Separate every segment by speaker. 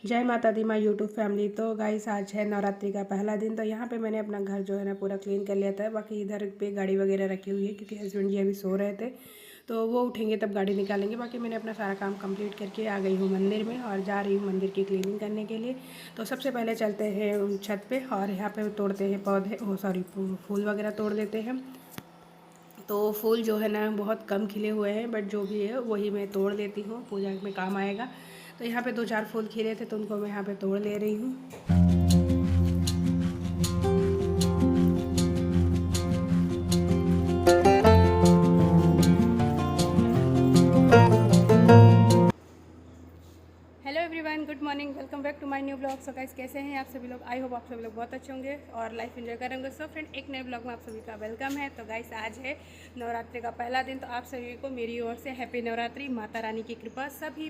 Speaker 1: जय माता दी my YouTube family. तो गाइस आज है नवरात्रि का पहला दिन। तो यहाँ पे मैंने अपना घर जो है ना पूरा क्लीन कर लिया था। बाकी इधर पे गाड़ी वगैरह रखी हुई है क्योंकि हस्बैंड जी अभी सो रहे थे, तो वो उठेंगे तब गाड़ी निकालेंगे। बाकी मैंने अपना सारा काम कंप्लीट करके आ गई हूँ मंदिर में और जा रही हूँ मंदिर की क्लीनिंग करने के लिए। तो सबसे पहले चलते हैं छत पे और यहाँ पे तोड़ते हैं पौधे, फूल वगैरह तोड़ देते हैं। तो फूल जो है ना बहुत कम खिले हुए हैं, बट जो भी है वही मैं तोड़ लेती हूँ, पूजा में काम आएगा। तो यहाँ पे 2-4 फूल खिले थे तो उनको मैं यहाँ पे तोड़ ले रही हूँ। Hello everyone, good morning, welcome back to my new blog. So guys कैसे हैं आप सभी लोग? आई होप आप सभी लोग बहुत अच्छे होंगे और लाइफ एंजॉय करेंगे। सो फ्रेंड, एक नए ब्लॉग में आप सभी का वेलकम है। तो गाइस आज है नवरात्रि का पहला दिन, तो आप सभी को मेरी ओर से हैप्पी नवरात्रि। माता रानी की कृपा सभी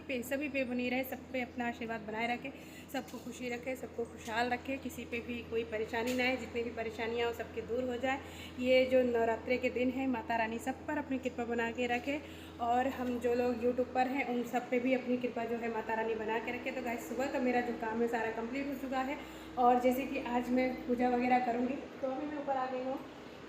Speaker 1: पे बनी रहे, सब पे अपना आशीर्वाद बनाए रखे, सबको खुशी रखे, सबको खुशहाल रखे, किसी पे भी कोई परेशानी ना आए, जितनी भी परेशानियाँ हो सबके दूर हो जाए। ये जो नवरात्रि के दिन है माता रानी सब पर अपनी कृपा बना के रखे और हम जो लोग यूट्यूब पर हैं उन सब पे भी अपनी कृपा जो है माता रानी बना के रखे। तो गाइस सुबह का मेरा जो काम है सारा कंप्लीट हो चुका है और जैसे कि आज मैं पूजा वगैरह करूँगी, तो अभी मैं ऊपर आ गई हूँ।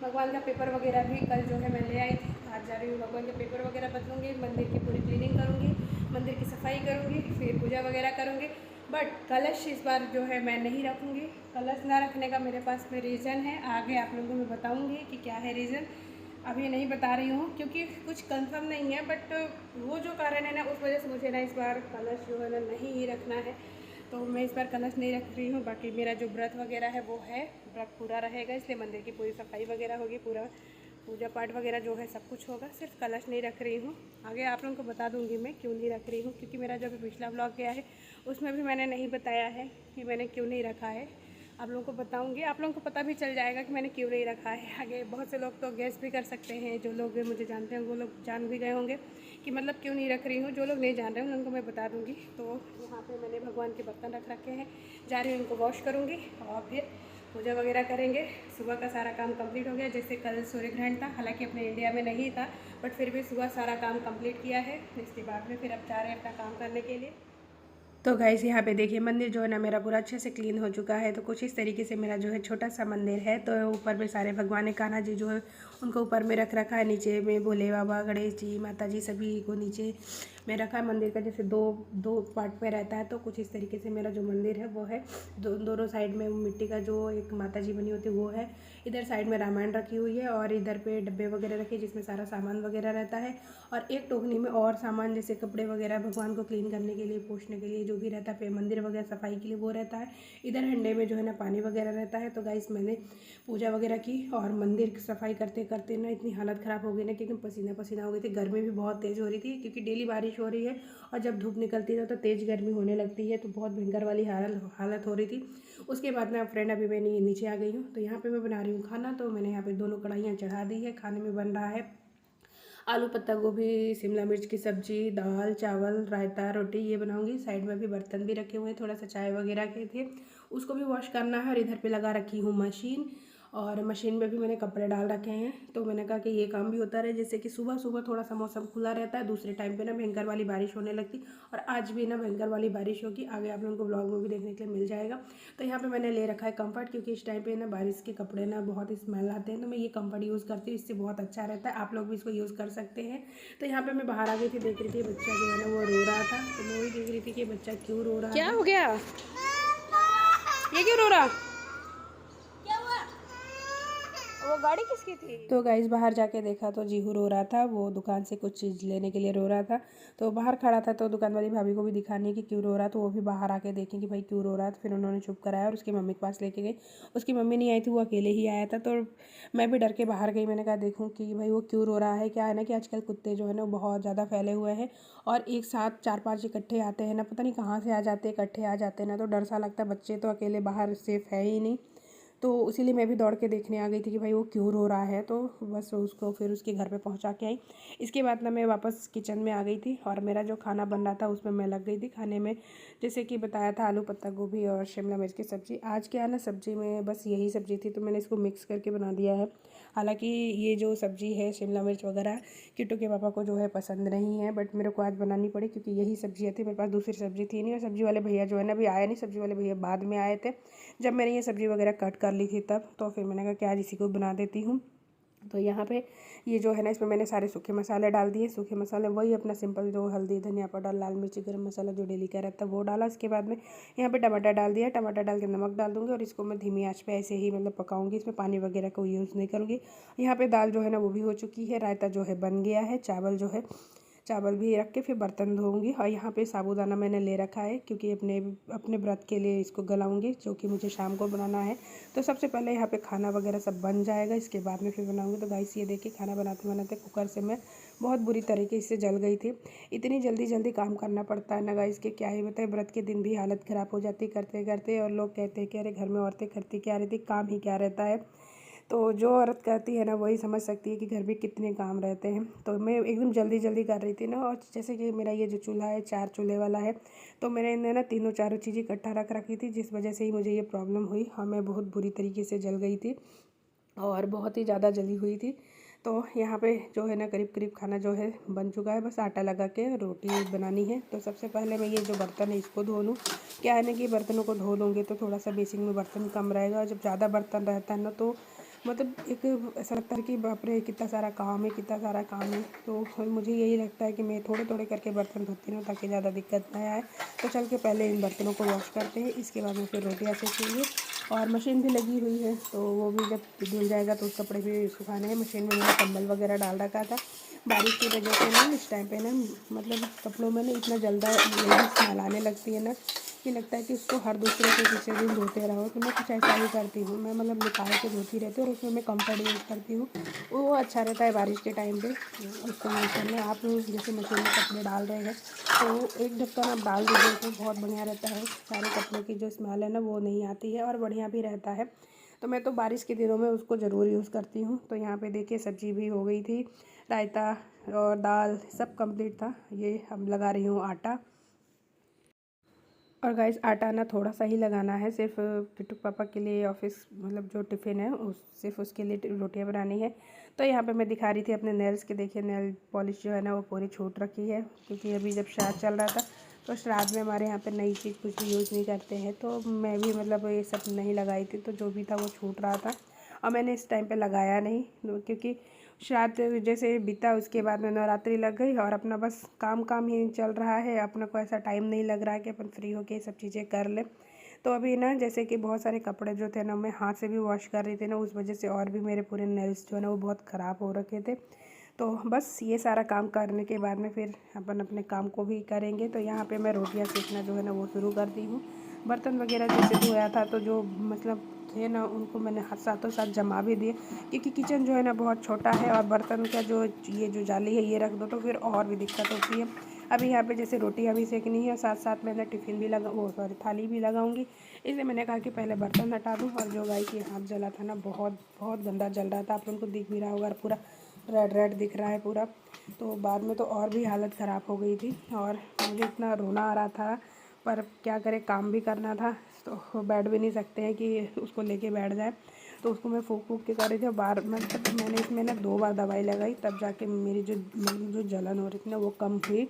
Speaker 1: भगवान का पेपर वगैरह भी कल जो है मैं ले आई थी, आज जा रही हूँ भगवान के पेपर वगैरह बदलूँगी, मंदिर की पूरी क्लीनिंग करूँगी, मंदिर की सफाई करूँगी, फिर पूजा वगैरह करूँगी। बट कलश इस बार जो है मैं नहीं रखूँगी। कलश ना रखने का मेरे पास में रीज़न है, आगे आप लोगों को मैं बताऊँगी कि क्या है रीज़न। अभी नहीं बता रही हूँ क्योंकि कुछ कंफर्म नहीं है, बट वो जो कारण है ना उस वजह से मुझे ना इस बार कलश जो है ना नहीं ही रखना है, तो मैं इस बार कलश नहीं रख रही हूँ। बाकी मेरा जो व्रत वगैरह है वो है, व्रत पूरा रहेगा, इसलिए मंदिर की पूरी सफाई वगैरह होगी, पूरा पूजा पाठ वगैरह जो है सब कुछ होगा, सिर्फ कलश नहीं रख रही हूँ। आगे आप लोगों को बता दूँगी मैं क्यों नहीं रख रही हूँ, क्योंकि मेरा जो भी पिछला ब्लॉग गया है उसमें भी मैंने नहीं बताया है कि मैंने क्यों नहीं रखा है। आप लोगों को बताऊंगी, आप लोगों को पता भी चल जाएगा कि मैंने क्यों नहीं रखा है। आगे बहुत से लोग तो गैस भी कर सकते हैं, जो लोग मुझे जानते हैं वो लोग जान भी गए होंगे कि मतलब क्यों नहीं रख रही हूँ। जो लोग नहीं जान रहे हैं उनको मैं बता दूँगी। तो यहाँ पे मैंने भगवान के बर्तन रख रखे हैं, जा रही हूँ उनको वॉश करूँगी और फिर पूजा वगैरह करेंगे। सुबह का सारा काम कंप्लीट हो गया, जैसे कल सूर्य ग्रहण था, हालांकि अपने इंडिया में नहीं था, बट फिर भी सुबह सारा काम कंप्लीट किया है। इसके बाद में फिर अब जा रहे हैं अपना काम करने के लिए। तो गाइस यहाँ पे देखिए मंदिर जो है ना मेरा पूरा अच्छे से क्लीन हो चुका है। तो कुछ इस तरीके से मेरा जो है छोटा सा मंदिर है। तो ऊपर में सारे भगवान कान्हा जी जो है उनको ऊपर में रख रखा है, नीचे में भोले बाबा, गणेश जी, माता जी सभी को नीचे में रखा है। मंदिर का जैसे दो दो पार्ट में रहता है, तो कुछ इस तरीके से मेरा जो मंदिर है वो है। दोनों साइड में मिट्टी का जो एक माता जी बनी होती है वो है, इधर साइड में रामायण रखी हुई है और इधर पे डब्बे वगैरह रखे जिसमें सारा सामान वगैरह रहता है, और एक टोकनी में और सामान जैसे कपड़े वगैरह भगवान को क्लीन करने के लिए, पोंछने के लिए जो भी रहता है, मंदिर वगैरह सफाई के लिए वो रहता है। इधर हंडे में जो है ना पानी वगैरह रहता है। तो गाइस मैंने पूजा वगैरह की और मंदिर की सफाई करते करते ना इतनी हालत ख़राब हो गई ना कि एकदम पसीना पसीना हो गई थी। गर्मी भी बहुत तेज़ हो रही थी क्योंकि डेली बारिश हो रही है और जब धूप निकलती है तो तेज़ गर्मी होने लगती है, तो बहुत भयंकर वाली हालत हो रही थी। उसके बाद ना फ्रेंड अभी मैं नीचे आ गई हूँ। तो यहाँ पे मैं बना रही हूँ खाना। तो मैंने यहाँ पे दोनों कढ़ाइयाँ चढ़ा दी है। खाने में बन रहा है आलू पत्ता गोभी, शिमला मिर्च की सब्जी, दाल चावल, रायता, रोटी ये बनाऊंगी। साइड में भी बर्तन भी रखे हुए हैं, थोड़ा सा चाय वगैरह के थे, उसको भी वॉश करना है। और इधर पे लगा रखी हूँ मशीन, और मशीन में भी मैंने कपड़े डाल रखे हैं। तो मैंने कहा कि ये काम भी होता रहे, जैसे कि सुबह सुबह थोड़ा सा मौसम खुला रहता है, दूसरे टाइम पे ना भयंकर वाली बारिश होने लगती, और आज भी ना भयंकर वाली बारिश होगी। आगे आप लोगों को ब्लॉग में भी देखने के लिए मिल जाएगा। तो यहाँ पे मैंने ले रखा है कम्फर्ट, क्योंकि इस टाइम पे ना बारिश के कपड़े ना बहुत स्मेल आते हैं, तो मैं ये कम्फर्ट यूज़ करती हूँ, इससे बहुत अच्छा रहता है। आप लोग भी इसको यूज़ कर सकते हैं। तो यहाँ पे मैं बाहर आ गई थी, देख रही थी बच्चा जो है ना वो रो रहा था। तो मैं वही देख रही थी कि बच्चा क्यों रो रहा है। क्या हो गया, ये क्यों रो रहा? वो गाड़ी किसकी थी? तो गाइस बाहर जाके देखा तो जीहू रो रहा था, वो दुकान से कुछ चीज़ लेने के लिए रो रहा था। तो बाहर खड़ा था, तो दुकान वाली भाभी को भी दिखाने कि क्यों रो रहा, तो वो भी बाहर आके देखें कि भाई क्यों रो रहा है। तो फिर उन्होंने चुप कराया और उसकी मम्मी के पास लेके गई। उसकी मम्मी नहीं आई थी, वो अकेले ही आया था। तो मैं भी डर के बाहर गई। मैंने कहा देखूँ कि भाई वो क्यों रो रहा है। क्या है ना कि आजकल कुत्ते जो है ना बहुत ज़्यादा फैले हुए हैं और एक साथ 4-5 इकट्ठे आते हैं ना, पता नहीं कहाँ से आ जाते हैं, इकट्ठे आ जाते हैं ना, तो डर सा लगता है। बच्चे तो अकेले बाहर सेफ है ही नहीं। तो इसीलिए मैं भी दौड़ के देखने आ गई थी कि भाई वो क्यों रो रहा है। तो बस उसको फिर उसके घर पे पहुंचा के आई। इसके बाद ना मैं वापस किचन में आ गई थी और मेरा जो खाना बन रहा था उसमें मैं लग गई थी खाने में। जैसे कि बताया था, आलू पत्ता गोभी और शिमला मिर्च की सब्ज़ी। आज क्या है ना, सब्ज़ी में बस यही सब्ज़ी थी तो मैंने इसको मिक्स करके बना दिया है। हालांकि ये जो सब्ज़ी है शिमला मिर्च वगैरह किट्टू के पापा को जो है पसंद नहीं है, बट मेरे को आज बनानी पड़ी क्योंकि यही सब्ज़ियाँ थी, मेरे पास दूसरी सब्ज़ी थी नहीं। और सब्ज़ी वाले भैया जो है ना अभी आया नहीं, सब्ज़ी वाले भैया बाद में आए थे जब मैंने ये सब्ज़ी वगैरह कट कर ली थी तब। तो फिर मैंने कहा कि आज इसी को बना देती हूँ। तो यहाँ पे ये जो है ना, इसमें मैंने सारे सूखे मसाले डाल दिए। सूखे मसाले वही अपना सिंपल जो हल्दी धनिया पाउडर लाल मिर्ची गरम मसाला जो डेली का रहता है वो डाला। इसके बाद में यहाँ पे टमाटर डाल दिया, टमाटर डाल के नमक डाल दूँगी और इसको मैं धीमी आंच पे ऐसे ही मतलब पकाऊंगी। इसमें पानी वगैरह को यूज़ नहीं करूँगी। यहाँ पे दाल जो है ना वो भी हो चुकी है, रायता जो है बन गया है, चावल जो है चावल भी रख के फिर बर्तन धोऊंगी। और यहाँ पे साबूदाना मैंने ले रखा है क्योंकि अपने अपने व्रत के लिए इसको गलाऊंगी, जो कि मुझे शाम को बनाना है। तो सबसे पहले यहाँ पे खाना वगैरह सब बन जाएगा, इसके बाद में फिर बनाऊंगी। तो गाइस ये देखिए, खाना बनाते बनाते कुकर से मैं बहुत बुरी तरीके से जल गई थी। इतनी जल्दी जल्दी काम करना पड़ता है ना गाइस कि क्या ही बताए। व्रत के दिन भी हालत ख़राब हो जाती करते करते, और लोग कहते हैं कि अरे घर में औरतें करती क्या रहती, काम ही क्या रहता है। तो जो औरत करती है ना वही समझ सकती है कि घर में कितने काम रहते हैं। तो मैं एकदम जल्दी जल्दी कर रही थी ना। और जैसे कि मेरा ये जो चूल्हा है 4 चूल्हे वाला है, तो मैंने इन्हें ना तीनों चारों चीज़ें इकट्ठा रख रखी थी, जिस वजह से ही मुझे ये प्रॉब्लम हुई और मैं बहुत बुरी तरीके से जल गई थी और बहुत ही ज़्यादा जली हुई थी। तो यहाँ पे जो है ना करीब करीब खाना जो है बन चुका है, बस आटा लगा के रोटी बनानी है। तो सबसे पहले मैं ये जो बर्तन है इसको धो लूँ। क्या है ना कि बर्तनों को धो लूँगी तो थोड़ा सा बेसिंग में बर्तन कम रहेगा, और जब ज़्यादा बर्तन रहता है ना तो मतलब एक ऐसा लगता है कि बाप रे कितना सारा काम है, कितना सारा काम है। तो मुझे यही लगता है कि मैं थोड़े थोड़े करके बर्तन धोती रहूँ ताकि ज़्यादा दिक्कत ना आए। तो चल के पहले इन बर्तनों को वॉश करते हैं, इसके बाद में फिर रोटियाँ सेकेंगे। और मशीन भी लगी हुई है तो वो भी जब धुल जाएगा तो उस कपड़े भी सुखाने हैं। मशीन में मैंने कंबल वगैरह डाल रखा था। बारिश की वजह से ना इस टाइम पे ना मतलब कपड़ों में ना इतना जल्दा जल्दी स्मेल आने लगती है ना कि लगता है कि उसको हर दूसरे के तीसरे दिन धोते रहो। तो मैं कुछ ऐसा ही करती हूँ, मैं मतलब निकाल के धोती रहती हूँ और उसमें मैं कम्फर्ट यूज़ करती हूँ। वो अच्छा रहता है बारिश के टाइम पे उसको यूज़ करना। आप जैसे मशीन में कपड़े डाल रहे हैं तो एक ढक्कन आप डाल दीजिए तो बहुत बढ़िया रहता है। सारे कपड़ों की जो स्मेल है ना वो नहीं आती है और बढ़िया भी रहता है। तो मैं तो बारिश के दिनों में उसको ज़रूर यूज़ करती हूँ। तो यहाँ पे देखिए सब्ज़ी भी हो गई थी, रायता और दाल सब कंप्लीट था। ये अब लगा रही हूँ आटा। और गाइस आटा ना थोड़ा सा ही लगाना है, सिर्फ पिट्टू पापा के लिए ऑफिस मतलब जो टिफ़िन है उस सिर्फ उसके लिए रोटियां बनानी है। तो यहाँ पे मैं दिखा रही थी अपने नेल्स के, देखिए नेल पॉलिश जो है ना वो पूरी छूट रखी है क्योंकि अभी जब श्राद्ध चल रहा था तो श्राद्ध में हमारे यहाँ पे नई चीज़ कुछ भी यूज़ नहीं करते हैं। तो मैं भी मतलब ये सब नहीं लगाई थी तो जो भी था वो छूट रहा था और मैंने इस टाइम पर लगाया नहीं क्योंकि श्राद्ध जैसे बीता उसके बाद में नवरात्रि लग गई और अपना बस काम काम ही चल रहा है। अपना को ऐसा टाइम नहीं लग रहा है कि अपन फ्री होके सब चीज़ें कर लें। तो अभी ना जैसे कि बहुत सारे कपड़े जो थे ना मैं हाथ से भी वॉश कर रही थी ना, उस वजह से और भी मेरे पूरे नेल्स जो है ना वो बहुत ख़राब हो रखे थे। तो बस ये सारा काम करने के बाद में फिर अपन अपने काम को भी करेंगे। तो यहाँ पे मैं रोटियाँ सेकना जो है ना वो शुरू कर दी हूँ। बर्तन वगैरह जैसे धोया था तो जो मतलब थे ना उनको मैंने साथों साथ जमा भी दिए क्योंकि किचन जो है ना बहुत छोटा है और बर्तन का जो ये जो जाली है ये रख दो तो फिर और भी दिक्कत होती है। अभी यहाँ पे जैसे रोटियाँ भी सेकनी है, साथ साथ मैंने टिफ़िन भी लगा वो सॉरी थाली भी लगाऊंगी। इसलिए मैंने कहा कि पहले बर्तन हटा दूँ। और जो गाय की हाथ जला था ना बहुत बहुत गंदा जल रहा था, आप लोगों को दिख भी रहा होगा, पूरा रेड रेड दिख रहा है पूरा। तो बाद में तो और भी हालत ख़राब हो गई थी और मुझे इतना रोना आ रहा था, पर क्या करें काम भी करना था तो बैठ भी नहीं सकते हैं कि उसको लेके बैठ जाए। तो उसको मैं फूक फूक के कर रही थी। बार मतलब मैंने इसमें ना 2 बार दवाई लगाई तब जाके मेरी जो जलन हो रही थी ना वो कम हुई।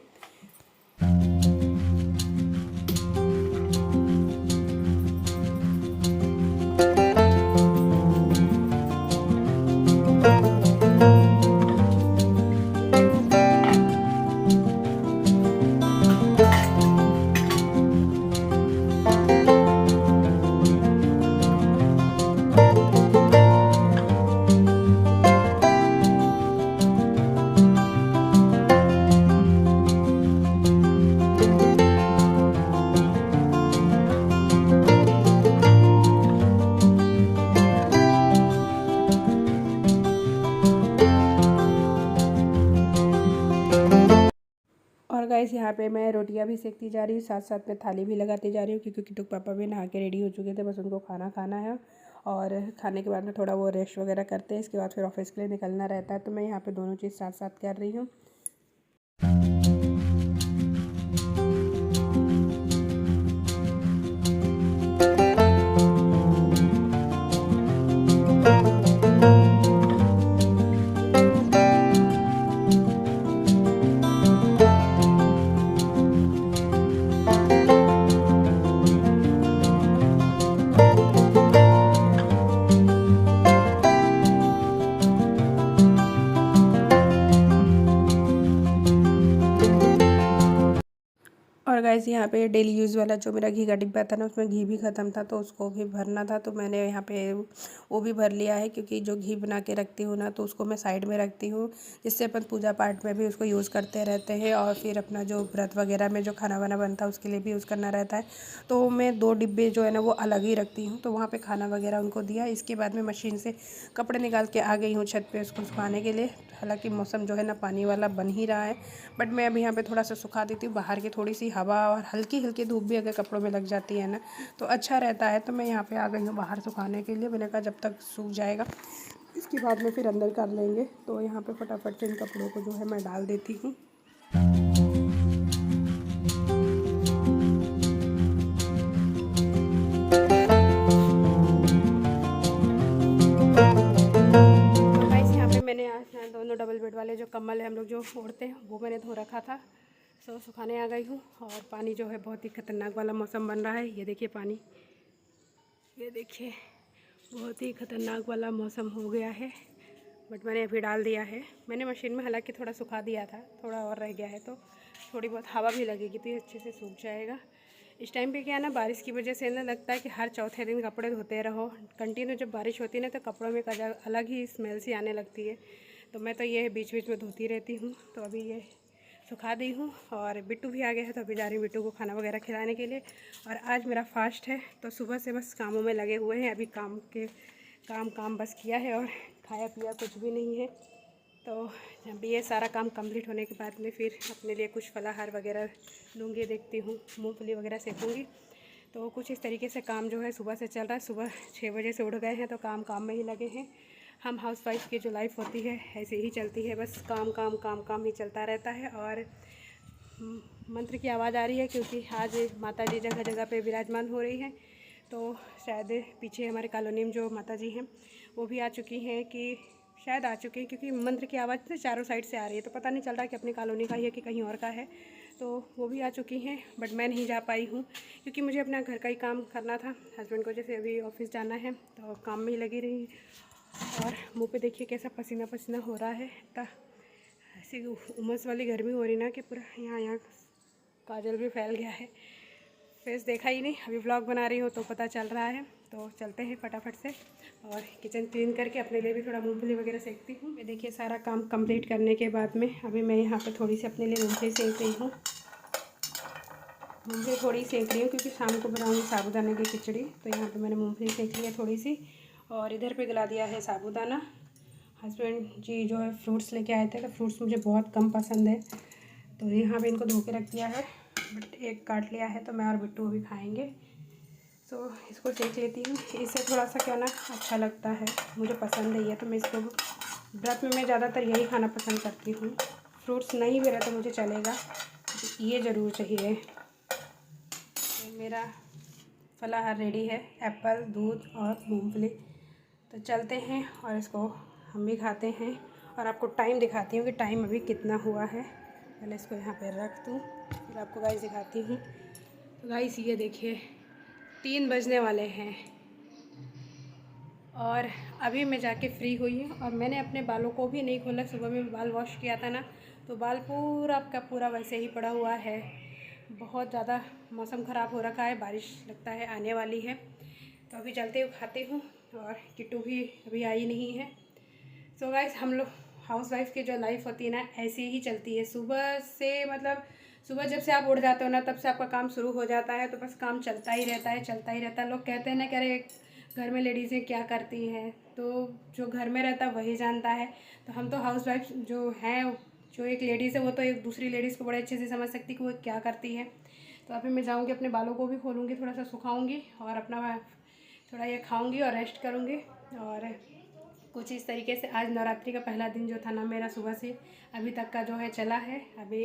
Speaker 1: और गाइस यहाँ पे मैं रोटियां भी सेकती जा रही हूँ, साथ साथ में थाली भी लगाती जा रही हूँ क्योंकि किट्टू पापा भी नहा के रेडी हो चुके थे, बस उनको खाना खाना है। और खाने के बाद में थोड़ा वो रेस्ट वगैरह करते हैं। इसके बाद फिर ऑफिस के लिए निकलना रहता है, तो मैं यहाँ पे दोनों चीज़ साथ साथ कर रही हूँ। और गाइस यहाँ पे डेली यूज़ वाला जो मेरा घी का डिब्बा था ना, उसमें घी भी ख़त्म था, तो उसको भी भरना था। तो मैंने यहाँ पे वो भी भर लिया है, क्योंकि जो घी बना के रखती हूँ ना, तो उसको मैं साइड में रखती हूँ, जिससे अपन पूजा पाठ में भी उसको यूज़ करते रहते हैं, और फिर अपना जो व्रत वगैरह में जो खाना वाना बनता है उसके लिए भी यूज़ करना रहता है। तो मैं 2 डिब्बे जो है ना वो अलग ही रखती हूँ। तो वहाँ पर खाना वगैरह उनको दिया। इसके बाद में मशीन से कपड़े निकाल के आ गई हूँ छत पर उसको सुखाने के लिए। हालाँकि मौसम जो है ना पानी वाला बन ही रहा है, बट मैं अभी यहाँ पे थोड़ा सा सुखा देती हूँ। बाहर की थोड़ी सी हवा और हल्की हल्की धूप भी अगर कपड़ों में लग जाती है ना, तो अच्छा रहता है। तो मैं यहाँ पे आ गई हूँ बाहर सुखाने के लिए। मैंने कहा जब तक सूख जाएगा इसके बाद में फिर अंदर कर लेंगे। तो यहाँ पे फटाफट से इन कपड़ों को जो है मैं डाल देती हूँ। मैंने आज दोनों डबल बेड वाले जो कम्बल है हम लोग जो ओढ़ते हैं वो मैंने धो रखा था। सो सुखाने आ गई हूँ। और पानी जो है बहुत ही ख़तरनाक वाला मौसम बन रहा है। ये देखिए पानी, ये देखिए बहुत ही ख़तरनाक वाला मौसम हो गया है। बट मैंने अभी डाल दिया है। मैंने मशीन में हालांकि थोड़ा सुखा दिया था, थोड़ा और रह गया है, तो थोड़ी बहुत हवा भी लगेगी तो ये अच्छे से सूख जाएगा। इस टाइम पे क्या है ना, बारिश की वजह से ना लगता है कि हर चौथे दिन कपड़े धोते रहो। कंटिन्यू जब बारिश होती है ना, तो कपड़ों में अलग ही स्मेल सी आने लगती है। तो मैं तो ये बीच बीच में धोती रहती हूँ। तो अभी ये सुखा दी हूँ। और बिट्टू भी आ गया है, तो अभी जा रही हूँ बिट्टू को खाना वगैरह खिलाने के लिए। और आज मेरा फास्ट है, तो सुबह से बस कामों में लगे हुए हैं। अभी काम बस किया है, और खाया पिया कुछ भी नहीं है। तो जब ये सारा काम कंप्लीट होने के बाद में फिर अपने लिए कुछ फलाहार वगैरह लूँगी। देखती हूँ मूंगफली वगैरह सेकूँगी। तो कुछ इस तरीके से काम जो है सुबह से चल रहा है। सुबह 6 बजे से उठ गए हैं, तो काम में ही लगे हैं। हम हाउसवाइफ की जो लाइफ होती है ऐसे ही चलती है, बस काम ही चलता रहता है। और मंत्र की आवाज़ आ रही है, क्योंकि आज माता जी जगह जगह पे विराजमान हो रही है। तो शायद पीछे हमारे कॉलोनी में जो माता जी हैं वो भी आ चुकी हैं, कि शायद आ चुकी हैं, क्योंकि मंत्र की आवाज़ से चारों साइड से आ रही है। तो पता नहीं चल रहा कि अपनी कॉलोनी का ही है कि कहीं और का है। तो वो भी आ चुकी हैं, बट मैं नहीं जा पाई हूँ, क्योंकि मुझे अपना घर का ही काम करना था। हस्बैंड को जैसे अभी ऑफिस जाना है, तो काम में ही लगी रही। और मुँह पे देखिए कैसा पसीना पसीना हो रहा है। इतना ऐसी उमस वाली गर्मी हो रही ना कि पूरा यहाँ काजल भी फैल गया है। फेस देखा ही नहीं, अभी व्लॉग बना रही हूँ तो पता चल रहा है। तो चलते हैं फटाफट से, और किचन क्लीन करके अपने लिए भी थोड़ा मूंगफली वगैरह सेकती हूँ। मैं देखिए सारा काम कंप्लीट करने के बाद में अभी मैं यहाँ पे थोड़ी सी अपने लिए मूंगफली सेक रही हूँ। मूंगफली थोड़ी सेक रही हूँ, क्योंकि शाम को बनाऊँगी साबूदाने की खिचड़ी। तो यहाँ पे मैंने मूंगफली सेक ली है थोड़ी सी, और इधर पे गला दिया है साबूदाना। हस्बैंड जी जो है फ्रूट्स लेके आए थे, तो फ्रूट्स मुझे बहुत कम पसंद है, तो यहाँ पे इनको धो के रख दिया है। बट एक काट लिया है, तो मैं और बिट्टू भी खाएंगे। तो इसको सेक लेती हूँ। इससे थोड़ा सा क्या ना अच्छा लगता है, मुझे पसंद है ये। तो मैं इसको व्रत में मैं ज़्यादातर यही खाना पसंद करती हूँ। फ्रूट्स नहीं भी रहे तो मुझे चलेगा, ये ज़रूर चाहिए। तो मेरा फलाहार रेडी है, एप्पल, दूध और मूंगफली। तो चलते हैं और इसको हम भी खाते हैं, और आपको टाइम दिखाती हूँ कि टाइम अभी कितना हुआ है। पहले इसको यहाँ पे रख दूँ, फिर आपको गाइस दिखाती हूँ। तो गाइस ये देखिए 3 बजने वाले हैं, और अभी मैं जाके फ्री हुई हूँ। और मैंने अपने बालों को भी नहीं खोला। सुबह में बाल वॉश किया था ना, तो बाल पूरा का पूरा वैसे ही पड़ा हुआ है। बहुत ज़्यादा मौसम ख़राब हो रखा है, बारिश लगता है आने वाली है। तो अभी चलते हुए खाते हूँ, और किट्टू भी अभी आई नहीं है। सो गाइस हम लोग हाउसवाइफ की जो लाइफ होती है ना, ऐसी ही चलती है। सुबह से मतलब सुबह जब से आप उठ जाते हो ना, तब से आपका काम शुरू हो जाता है। तो बस काम चलता ही रहता है, चलता ही रहता है। लोग कहते हैं ना कि अरे घर में लेडीज़ें क्या करती हैं, तो जो घर में रहता है वही जानता है। तो हम तो हाउसवाइफ जो हैं, जो एक लेडीज़ है वो तो एक दूसरी लेडीज़ को बड़े अच्छे से समझ सकती कि वो क्या करती है। तो अभी मैं जाऊँगी, अपने बालों को भी खोलूँगी, थोड़ा सा सुखाऊँगी, और अपना थोड़ा ये खाऊंगी और रेस्ट करूंगी। और कुछ इस तरीके से आज नवरात्रि का पहला दिन जो था ना मेरा सुबह से अभी तक का जो है चला है। अभी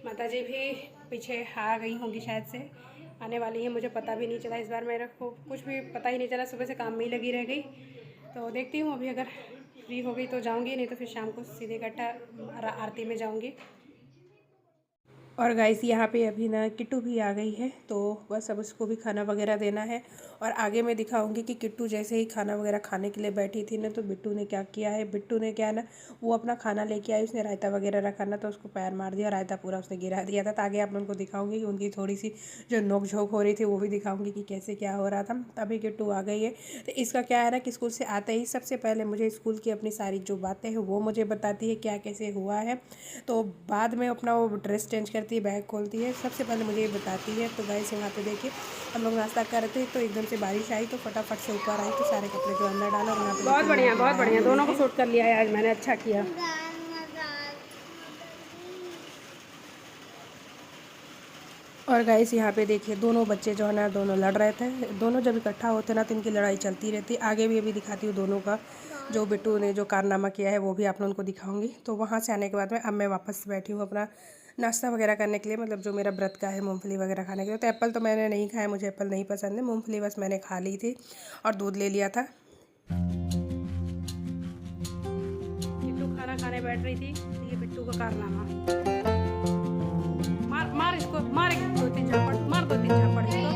Speaker 1: माताजी भी पीछे आ गई होंगी, शायद से आने वाली है, मुझे पता भी नहीं चला। इस बार मेरे को कुछ भी पता ही नहीं चला, सुबह से काम में ही लगी रह गई। तो देखती हूँ अभी अगर फ्री हो गई तो जाऊँगी, नहीं तो फिर शाम को सीधे इकट्ठा आरती में जाऊँगी। और गाइस यहाँ पे अभी ना किट्टू भी आ गई है, तो बस अब उसको भी खाना वगैरह देना है। और आगे मैं दिखाऊंगी कि किट्टू जैसे ही खाना वगैरह खाने के लिए बैठी थी ना, तो बिट्टू ने क्या किया है। बिट्टू ने क्या ना, वो अपना खाना लेके आई, उसने रायता वगैरह रखा ना, तो उसको पैर मार दिया, रायता पूरा उसने गिरा दिया था। तो आगे आप लोगों को दिखाऊंगी कि उनकी थोड़ी सी जो नोक झोंक हो रही थी वो भी दिखाऊंगी कि कैसे क्या हो रहा था। अभी किट्टू आ गई है, तो इसका क्या है ना कि स्कूल से आते ही सबसे पहले मुझे स्कूल की अपनी सारी जो बातें हैं वो मुझे बताती है क्या कैसे हुआ है। तो बाद में अपना वो ड्रेस चेंज करती है, बैग खोलती है, सबसे पहले मुझे ये बताती है। तो गाइस यहाँ पे देखिए हम लोग नाश्ता कर रहे थे, तो एकदम से बारिश आई, तो फटाफट से ऊपर आई, तो सारे कपड़े जो अंदर डाला। और यहाँ पे बहुत बढ़िया दोनों को शूट कर लिया है आज मैंने, अच्छा किया। और गाइस यहाँ पे देखिए दोनों बच्चे जो है ना, दोनों लड़ रहे थे। दोनों जब इकट्ठा होते ना तो इनकी लड़ाई चलती रहती। आगे भी अभी दिखाती हूँ दोनों का जो बिट्टू ने जो कारनामा किया है वो भी आप लोगों को दिखाऊंगी। तो वहाँ से आने के बाद में अब मैं वापस बैठी हूँ अपना नाश्ता वगैरह करने के लिए, मतलब जो मेरा व्रत का है मूंगफली वगैरह खाने के लिए। तो एप्पल तो मैंने नहीं खाया, मुझे एप्पल नहीं पसंद है, मूंगफली बस मैंने खा ली थी और दूध ले लिया था। बिट्टू खाना खाने बैठ रही थी, ये बिट्टू का कारनामा। मार इसको, मार 2-3 झापड़, मार 2-3 झापड़ इसको।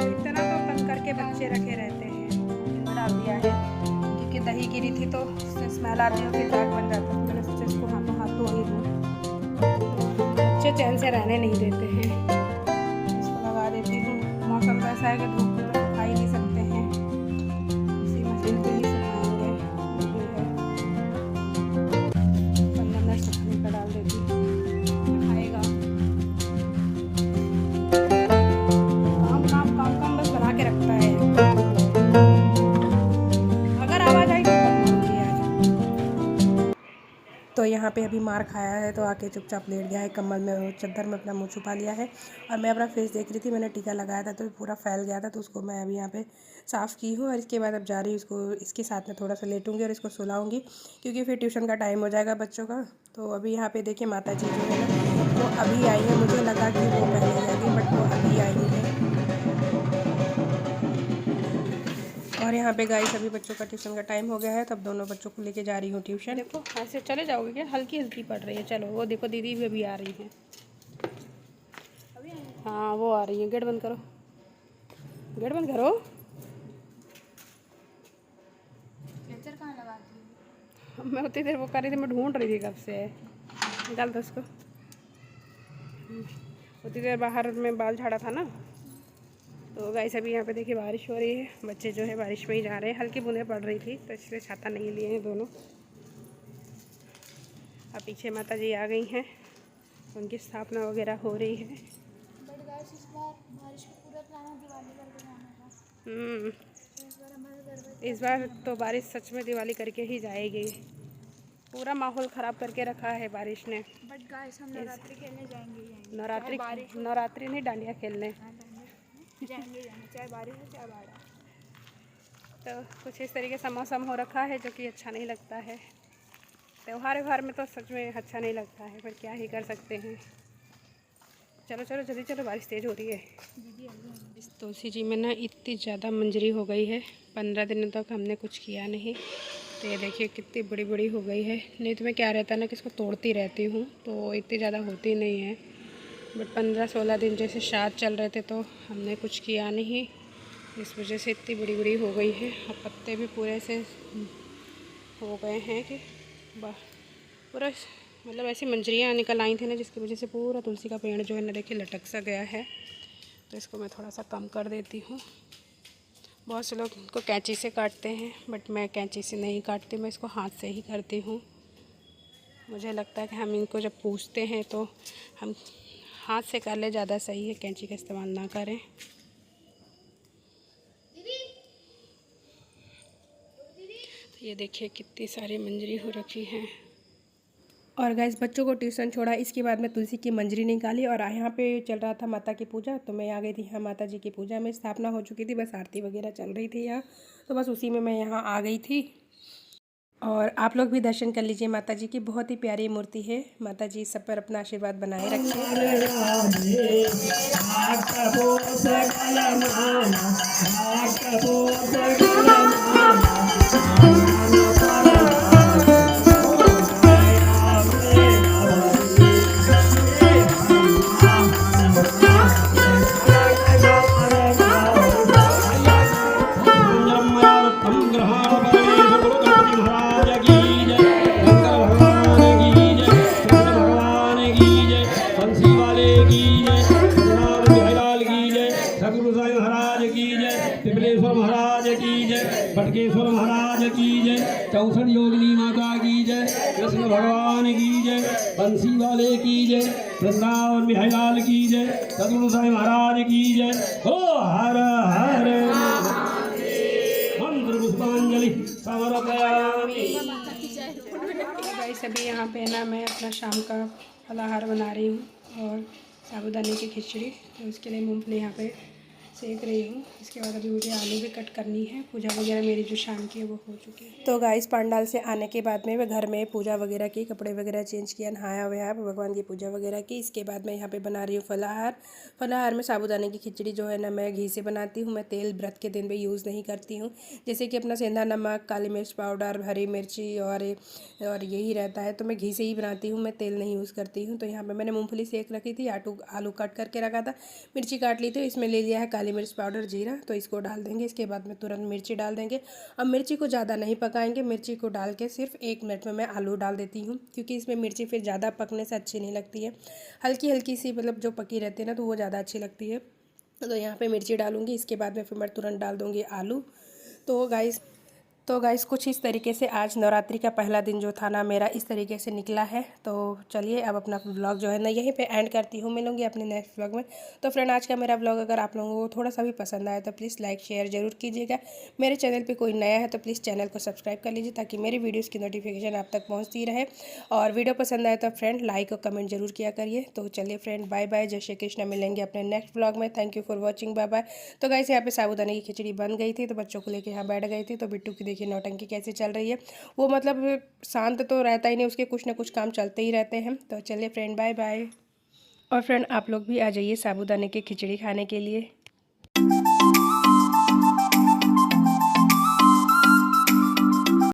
Speaker 1: इतना तो तंग करके बच्चे रखे रहते हैं। डाल दिया है क्योंकि दही गिरी थी तो उससे स्मेल आती है, फिर दाग बन जाता है। मैंने सोचा इसको हाथों हाथ धो ही दूँ, बच्चे चैन से रहने नहीं देते हैं। इसको लगा देती हूँ। मौसम तो ऐसा है कि धूप में तो खा ही नहीं सकते हैं, इसी मशीन पे ही सुखाएंगे। 15 मिनट सुखाने का डाल देती हूँ, खाएगा। काम बस बना के रखता है। अगर आवाज़ आई तो यहाँ पे अभी मार खाया है, तो आके चुपचाप लेट गया है कम्बल में, चादर में अपना मुंह छुपा लिया है। और मैं अपना फेस देख रही थी, मैंने टीका लगाया था तो पूरा फैल गया था, तो उसको मैं अभी यहाँ पे साफ़ की हूँ। और इसके बाद अब जा रही हूँ, इसको इसके साथ में थोड़ा सा लेटूंगी और इसको सुलाऊंगी, क्योंकि फिर ट्यूशन का टाइम हो जाएगा बच्चों का। तो अभी यहाँ पे देखिए माता जी जो है ना वो अभी आई है, मुझे लगा कि वो पहले जाएगी बट वो अभी आई है। और यहाँ पे गाइस अभी बच्चों का ट्यूशन का टाइम हो गया है, तब दोनों बच्चों को लेके जा रही हूँ ट्यूशन। देखो ऐसे चले जाओगे क्या, हल्की हल्की पड़ रही है। चलो वो देखो दीदी भी अभी आ रही है। हाँ वो आ रही है, गेट बंद करो, गेट बंद करो। लेक्चर कहाँ लगाती है? मैं उतनी देर वो कर रही थी, मैं ढूंढ रही थी कब से। निकाल दो उसको। उतनी देर बाहर में बाल झाड़ा था ना। तो गाइस अभी यहाँ पे देखिए बारिश हो रही है, बच्चे जो है बारिश में ही जा रहे हैं। हल्की बूंदें पड़ रही थी तो इसलिए छाता नहीं लिए हैं दोनों। अब पीछे माता जी आ गई हैं, उनकी स्थापना वगैरह हो रही है।
Speaker 2: बट गाइस इस बार बारिश का पूरा प्लान है दिवाली करके जाने का। तो इस बार हमारे घर में
Speaker 1: इस बार तो बारिश सच में दिवाली करके ही जाएगी, पूरा माहौल ख़राब करके रखा है बारिश ने।
Speaker 2: बट गाइस हम नवरात्रि खेलने जाएंगे
Speaker 1: नवरात्रि नहीं, डांडिया खेलने
Speaker 2: जाएंगे चाहे बारिश हो चाहे बाढ़।
Speaker 1: तो कुछ इस तरीके से मौसम हो रखा है जो कि अच्छा नहीं लगता है। त्यौहार में तो सच में अच्छा नहीं लगता है, पर क्या ही कर सकते हैं। चलो चलो जल्दी चलो, बारिश तेज़ हो रही है। इस तुलसी जी में ना इतनी ज़्यादा मंजरी हो गई है, 15 दिनों तक हमने कुछ किया नहीं। तो ये देखिए कितनी बड़ी बड़ी हो गई है। नहीं तो मैं क्या रहता है ना कि इसको तोड़ती रहती हूँ, तो इतनी ज़्यादा होती नहीं है। बट 15-16 दिन जैसे श्राद्ध चल रहे थे तो हमने कुछ किया नहीं, इस वजह से इतनी बड़ी बड़ी हो गई है। और पत्ते भी पूरे से हो गए हैं कि पूरा मतलब ऐसी मंजरियाँ निकल आई थी ना, जिसकी वजह से पूरा तुलसी का पेड़ जो है ना देखिए लटक सा गया है। तो इसको मैं थोड़ा सा कम कर देती हूँ। बहुत से लोग इनको कैंची से काटते हैं, बट मैं कैंची से नहीं काटती, मैं इसको हाथ से ही करती हूँ। मुझे लगता है कि हम इनको जब पूछते हैं तो हम हाथ से कर ले, ज़्यादा सही है, कैंची का इस्तेमाल ना करें। तो ये देखिए कितनी सारी मंजरी हो रखी हैं। और गाइस बच्चों को ट्यूशन छोड़ा, इसके बाद मैं तुलसी की मंजरी निकाली और यहाँ पे चल रहा था माता की पूजा, तो मैं आ गई थी यहाँ माता जी की पूजा में। स्थापना हो चुकी थी, बस आरती वगैरह चल रही थी यहाँ, तो बस उसी में मैं यहाँ आ गई थी। और आप लोग भी दर्शन कर लीजिए माता जी की, बहुत ही प्यारी मूर्ति है। माता जी सब पर अपना आशीर्वाद बनाए रखें।
Speaker 3: भटकेश्वर महाराज की जय, चौसठ योगिनी माता की जय, कृष्ण भगवान की जय, बंसी वाले की जय, वृंदावन बिहारी लाल की जय, सदगुरु साईं महाराज की जय। हो हर हर मंत्र पुष्पांजलि समर्पयामि।
Speaker 1: गाइस अभी यहाँ पे ना मैं अपना शाम का फलाहार बना रही हूँ और साबूदाने की खिचड़ी, तो उसके लिए मूंगफली यहाँ पे सेक रही हूँ। इसके बाद अभी मुझे आलू भी कट करनी है। पूजा वगैरह मेरी जो शाम की है वो हो चुकी है। तो गाइस पंडाल से आने के बाद में मैं घर में पूजा वगैरह की, कपड़े वगैरह चेंज किया, नहाया वहाया, भगवान की पूजा वगैरह की। इसके बाद मैं यहाँ पे बना रही हूँ फलाहार। फलाहार में साबूदाने की खिचड़ी जो है ना मैं घी से बनाती हूँ। मैं तेल व्रत के दिन में यूज़ नहीं करती हूँ, जैसे कि अपना सेंधा नमक, काली मिर्च पाउडर, हरी मिर्ची और यही रहता है, तो मैं घी से ही बनाती हूँ, मैं तेल नहीं यूज़ करती हूँ। तो यहाँ पर मैंने मूँगफली सेक रखी थी, आलू कट करके रखा था, मिर्ची काट ली थी, इसमें ले लिया है काली मिर्च पाउडर, जीरा, तो इसको डाल देंगे। इसके बाद में तुरंत मिर्ची डाल देंगे। अब मिर्ची को ज़्यादा नहीं पकाएंगे, मिर्ची को डाल के सिर्फ 1 मिनट में मैं आलू डाल देती हूँ, क्योंकि इसमें मिर्ची फिर ज़्यादा पकने से अच्छी नहीं लगती है। हल्की हल्की सी मतलब जो पकी रहती है ना, तो वो ज़्यादा अच्छी लगती है। तो यहाँ पे मिर्ची डालूंगी, इसके बाद में फिर मैं तुरंत डाल दूँगी आलू। तो गाइस कुछ इस तरीके से आज नवरात्रि का पहला दिन जो था ना मेरा, इस तरीके से निकला है। तो चलिए अब अपना व्लॉग जो है ना यहीं पे एंड करती हूँ, मिलूंगी अपने नेक्स्ट व्लॉग में। तो फ्रेंड आज का मेरा व्लॉग अगर आप लोगों को थोड़ा सा भी पसंद आया तो प्लीज़ लाइक शेयर ज़रूर कीजिएगा। मेरे चैनल पे कोई नया है तो प्लीज़ चैनल को सब्सक्राइब कर लीजिए, ताकि मेरी वीडियोज़ की नोटिफिकेशन आप तक पहुँचती रहे। और वीडियो पसंद आए तो फ्रेंड लाइक और कमेंट जरूर किया करिए। तो चलिए फ्रेंड, बाय बाय, जय श्री कृष्ण, मिलेंगे अपने नेक्स्ट व्लॉग में। Thank you for watching, bye bye. तो गाइस यहाँ पे साबूदाने की खिचड़ी बन गई थी, तो बच्चों को लेकर यहाँ बैठ गई थी। तो बिट्टू की देखिए नौटंकी कैसे चल रही है, वो मतलब शांत तो रहता ही नहीं, उसके कुछ ना कुछ काम चलते ही रहते हैं। तो चलिए फ्रेंड, बाय बाय। और फ्रेंड आप लोग भी आ जाइए साबूदाने की खिचड़ी खाने के लिए।